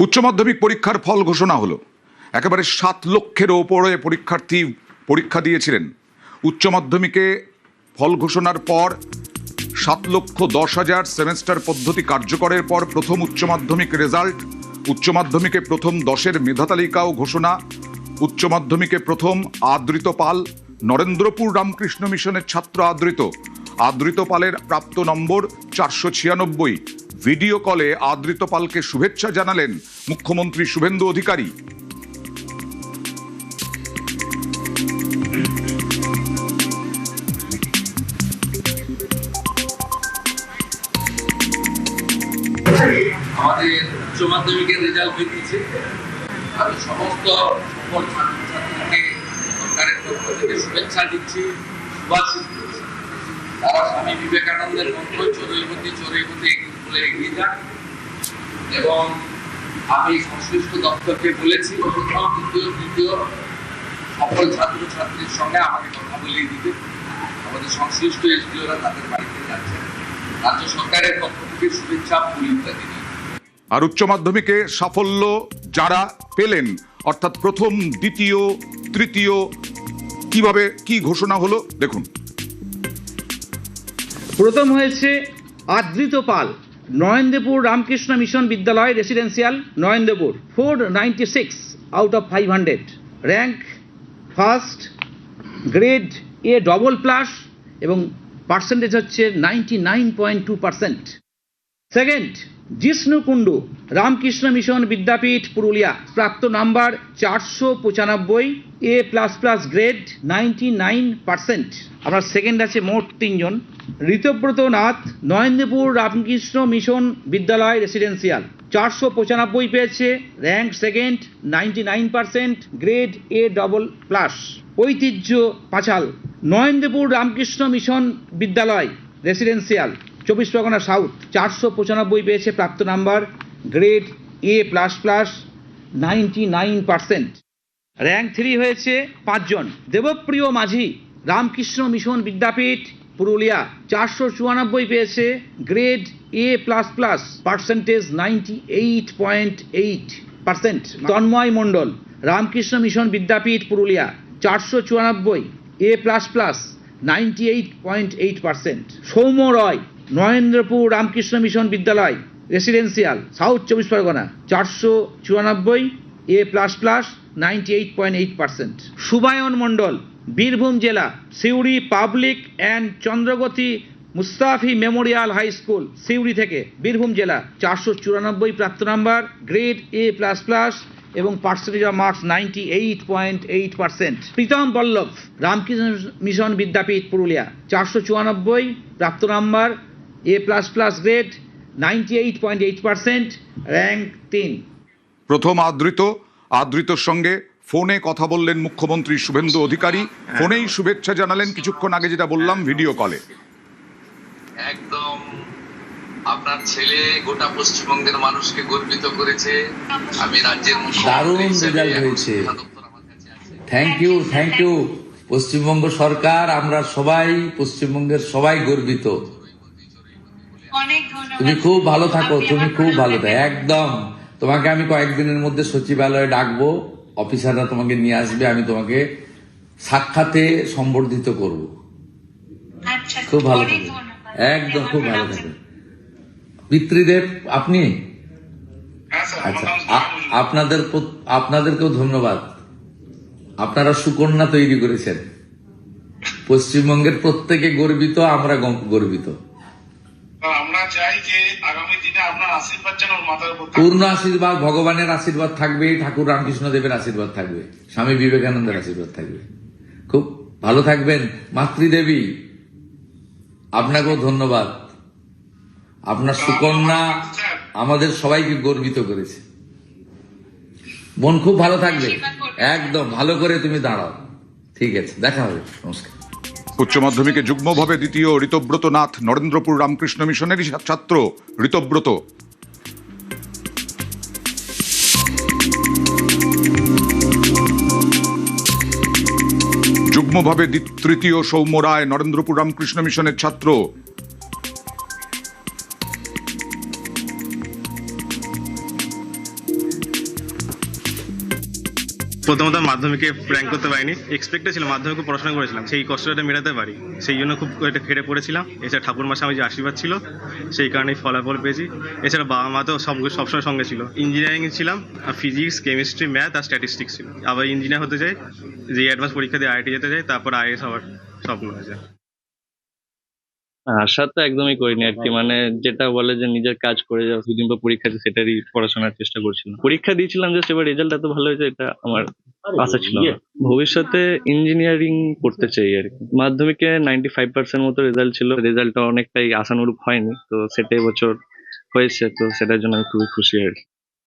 উচ্চ মাধ্যমিক পরীক্ষার ফল ঘোষণা হলো। একেবারে 7 লক্ষের ওপরে পরীক্ষার্থী পরীক্ষা দিয়েছিলেন। উচ্চ মাধ্যমিকে ফল ঘোষণার পর 7,10,000 সেমেস্টার পদ্ধতি কার্যকরের পর প্রথম উচ্চ মাধ্যমিক রেজাল্ট, উচ্চ মাধ্যমিকে প্রথম 10-এর মেধা তালিকাও ঘোষণা। উচ্চ মাধ্যমিকে প্রথম আদৃত পাল, নরেন্দ্রপুর রামকৃষ্ণ মিশনের ছাত্র আদৃত পালের প্রাপ্ত নম্বর 496। ভিডিও কলে আদৃত পালকে শুভেচ্ছা জানালেন মুখ্যমন্ত্রী শুভেন্দু অধিকারী। আমাদের উচ্চ মাধ্যমিকের রেজাল্ট বেরিয়েছে। আমি সমস্ত সকল ছাত্রছাত্রীকে সরকারের পক্ষ থেকে শুভেচ্ছা দিচ্ছি, শুভাশীষ দিচ্ছি। তারা স্বামী বিবেকানন্দের মন্ত্র চোরই গতি বলে এগিয়ে যান। এবং আমি সংশ্লিষ্ট দপ্তরকে বলেছি প্রথম, দ্বিতীয়, তৃতীয় সকল ছাত্রছাত্রীর সঙ্গে আমাকে কথা বলিয়ে দিতে। আমাদের সংশ্লিষ্ট এসডিওরা তাদের বাড়িতে যাচ্ছেন। রাজ্য সরকারের পক্ষ থেকে শুভেচ্ছা পুলিশকে দিই। আর উচ্চ মাধ্যমিকে সাফল্য যারা পেলেন, অর্থাৎ প্রথম, দ্বিতীয়, তৃতীয়, কিভাবে কি ঘোষণা হলো দেখুন। প্রথম হয়েছে আদৃত পাল, Narendrapur Ramakrishna Mission Vidyalaya residential, Narendrapur, 496 out of 500, rank first, grade A double plus এবং পার্সেন্টেজ হচ্ছে 99.2%। সেকেন্ড, জিষ্ণু কুণ্ডু রামকৃষ্ণ মিশন বিদ্যাপীঠ পুরুলিয়া, প্রাপ্ত নাম্বার 495, এ প্লাস প্লাস, গ্রেড 99%। আমার সেকেন্ড আছে মোট 3 জন। ঋতব্রত নাথ নরেন্দ্রপুর রামকৃষ্ণ মিশন বিদ্যালয় রেসিডেন্সিয়াল, 495 পেয়েছে, rank second, 99%, grade A double plus. ঐতিহ্য পাঁচাল Narendrapur Ramakrishna Mission Vidyalaya residential, 24 Pargana south, 495 পেয়েছে, প্রাপ্ত number, grade A plus plus, 99%। Rank 3 হয়েছে 5 জন। দেবপ্রিয় মাঝি রামকৃষ্ণ মিশন বিদ্যাপীঠ পুরুলিয়া, 494 পেয়েছে, grade A plus plus, percentage 98.8%। Tanmoy Mondal Ramakrishna Mission Vidyapith Purulia, 494, A plus plus, 98.8%। Soumya Roy Narendrapur Ramakrishna Mission Vidyalaya residential South 24 Parganas, 494, A plus plus, 98.8%। Subayan Mondal Birbhum জেলা Suri public and Chandragati Mustafi memorial high school Suri থেকে, বীরভূম জেলা, 494 প্রাপ্ত number, grade A plus plus এবং percentage of marks 98.8%। Pritam Pallab Ramakrishna Mission Vidyapith Purulia, 494 প্রাপ্ত number, এ plus plus, grade 98.8%, rank 3। প্রথম আদৃতর সঙ্গে ফোনে কথা বললেন মুখ্যমন্ত্রী শুভেন্দু অধিকারী। ফোনেই শুভেচ্ছা জানালেন, কিছুক্ষণ আগে যেটা বললাম, ভিডিও কলে। একদম আপনার ছেলে গোটা পশ্চিমবঙ্গের মানুষকে গর্বিত করেছে। আমি রাজ্যের দারুণ রেজাল্ট হয়েছে। থ্যাংক ইউ পশ্চিমবঙ্গ সরকার, আমরা সবাই পশ্চিমবঙ্গের সবাই গর্বিত। তুমি খুব ভালো থাকো, তুমি খুব ভালো থাকো। একদম তোমাকে আমি কয়েকদিনের মধ্যে সচিবালয়ে ডাকবো, অফিসাররা তোমাকে নিয়ে আসবে, আমি তোমাকে সাক্ষাতে সম্বর্ধিত করব। খুব ভালো থাকবে, একদম খুব ভালো থাকবে। পিতৃদেব আপনি, আচ্ছা, আপনাদেরকেও ধন্যবাদ। আপনারা সুকন্যা তৈরি করেছেন। পশ্চিমবঙ্গের প্রত্যেকে গর্বিত, আমরা গর্বিত। আমরা চাই যে আগামী দিনে আপনার আশীর্বাদ যেন মাথার উপর পূর্ণ আশীর্বাদ, ভগবানের আশীর্বাদ থাকবে, ঠাকুর রামকৃষ্ণ দেবের আশীর্বাদ থাকবে, স্বামী বিবেকানন্দের আশীর্বাদ থাকবে। খুব ভালো থাকবেন। মাতৃদেবী আপনাকেও ধন্যবাদ। আপনার সুকন্যা আমাদের সবাইকে গর্বিত করেছে। মন খুব ভালো থাকবে, একদম ভালো করে তুমি দাঁড়াও। ঠিক আছে, দেখা হবে, নমস্কার। উচ্চ মাধ্যমিকে যুগ্মভাবে দ্বিতীয় ঋতব্রত নাথ, নরেন্দ্রপুর রামকৃষ্ণ মিশনেরই ছাত্র ঋতব্রত। যুগ্মভাবে তৃতীয় সৌম্য রায়, নরেন্দ্রপুর রামকৃষ্ণ মিশনের ছাত্র। প্রথমত মাধ্যমিকে র্যাঙ্ক করতে পারিনি, এক্সপেক্টে ছিল, মাধ্যমিকে পড়াশোনা করেছিলাম, সেই কষ্টটা মেটাতে পারি, সেই জন্য খুব একটা খেটে পড়েছিলাম। এছাড়া ঠাকুরমা স্বামী যে আশীর্বাদ ছিল, সেই কারণেই ফলাফল পেয়েছি। এছাড়া বাবা মা তো সবসময় সঙ্গে ছিল। ইঞ্জিনিয়ারিং ছিলাম, ফিজিক্স, কেমিস্ট্রি, ম্যাথ আর স্ট্যাটিস্টিক্স ছিল। আবার ইঞ্জিনিয়ার হতে চাই, যে অ্যাডভান্স পরীক্ষা দিয়ে আইআইটি যেতে চাই, তারপর আইএস হওয়ার স্বপ্ন আছে। আশা তো একদমই করিনি আর কি, মানে যেটা বলে যে নিজের কাজ করে যাও, দুদিন পর পরীক্ষা আছে সেটারই পড়াশোনার চেষ্টা করছিলাম। পরীক্ষা দিয়েছিলাম, জাস্ট এবার রেজাল্ট এত ভালো হয়েছে এটা আমার আশা ছিল না। ভবিষ্যতে ইঞ্জিনিয়ারিং করতে চাই আর কি। মাধ্যমিকে 95% মতো রেজাল্ট ছিল, রেজাল্টটা অনেকটাই আশানুরূপ হয়নি, তো সেটা এবছর হয়েছে, তো সেটার জন্য আমি খুবই খুশি আর কি।